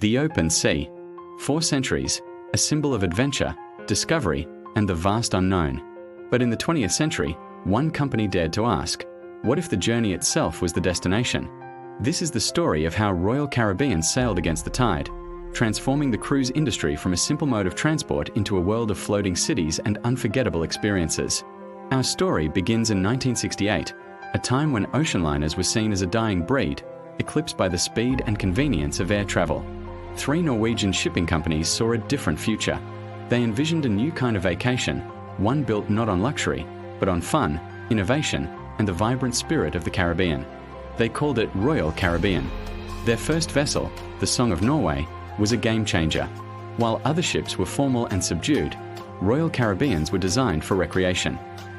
The open sea. 4 centuries, a symbol of adventure, discovery, and the vast unknown. But in the 20th century, one company dared to ask, what if the journey itself was the destination? This is the story of how Royal Caribbean sailed against the tide, transforming the cruise industry from a simple mode of transport into a world of floating cities and unforgettable experiences. Our story begins in 1968, a time when ocean liners were seen as a dying breed, eclipsed by the speed and convenience of air travel. 3 Norwegian shipping companies saw a different future. They envisioned a new kind of vacation, one built not on luxury, but on fun, innovation, and the vibrant spirit of the Caribbean. They called it Royal Caribbean. Their first vessel, the Song of Norway, was a game changer. While other ships were formal and subdued, Royal Caribbeans were designed for recreation.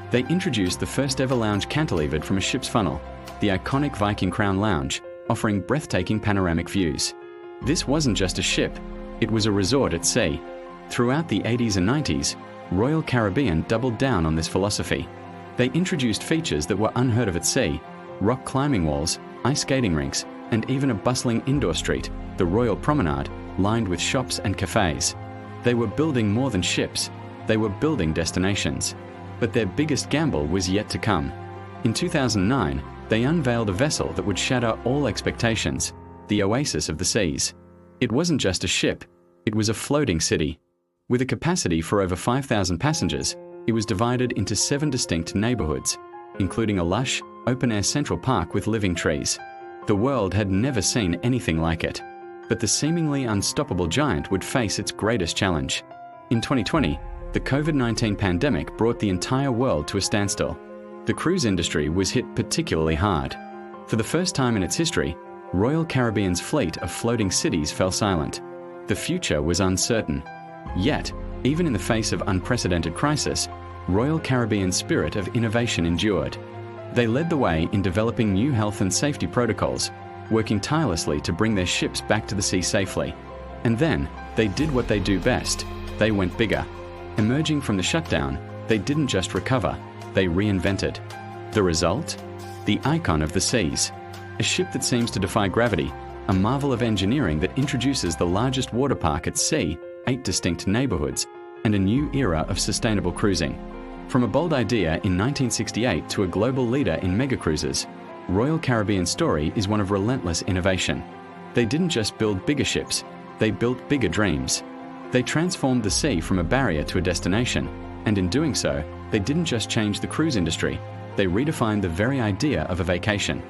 They introduced the first ever lounge cantilevered from a ship's funnel, the iconic Viking Crown Lounge, offering breathtaking panoramic views. This wasn't just a ship, it was a resort at sea. Throughout the 80s and 90s, Royal Caribbean doubled down on this philosophy. They introduced features that were unheard of at sea: rock climbing walls, ice skating rinks, and even a bustling indoor street, the Royal Promenade, lined with shops and cafes. They were building more than ships, they were building destinations. But their biggest gamble was yet to come. In 2009, they unveiled a vessel that would shatter all expectations, the Oasis of the Seas. It wasn't just a ship, it was a floating city. With a capacity for over 5,000 passengers, it was divided into 7 distinct neighborhoods, including a lush, open-air Central Park with living trees. The world had never seen anything like it. But the seemingly unstoppable giant would face its greatest challenge. In 2020, the COVID-19 pandemic brought the entire world to a standstill. The cruise industry was hit particularly hard. For the first time in its history, Royal Caribbean's fleet of floating cities fell silent. The future was uncertain. Yet, even in the face of unprecedented crisis, Royal Caribbean's spirit of innovation endured. They led the way in developing new health and safety protocols, working tirelessly to bring their ships back to the sea safely. And then, they did what they do best. They went bigger. Emerging from the shutdown, they didn't just recover, they reinvented. The result? The Icon of the Seas. A ship that seems to defy gravity, a marvel of engineering that introduces the largest water park at sea, 8 distinct neighborhoods, and a new era of sustainable cruising. From a bold idea in 1968 to a global leader in megacruises, Royal Caribbean's story is one of relentless innovation. They didn't just build bigger ships, they built bigger dreams. They transformed the sea from a barrier to a destination, and in doing so, they didn't just change the cruise industry, they redefined the very idea of a vacation.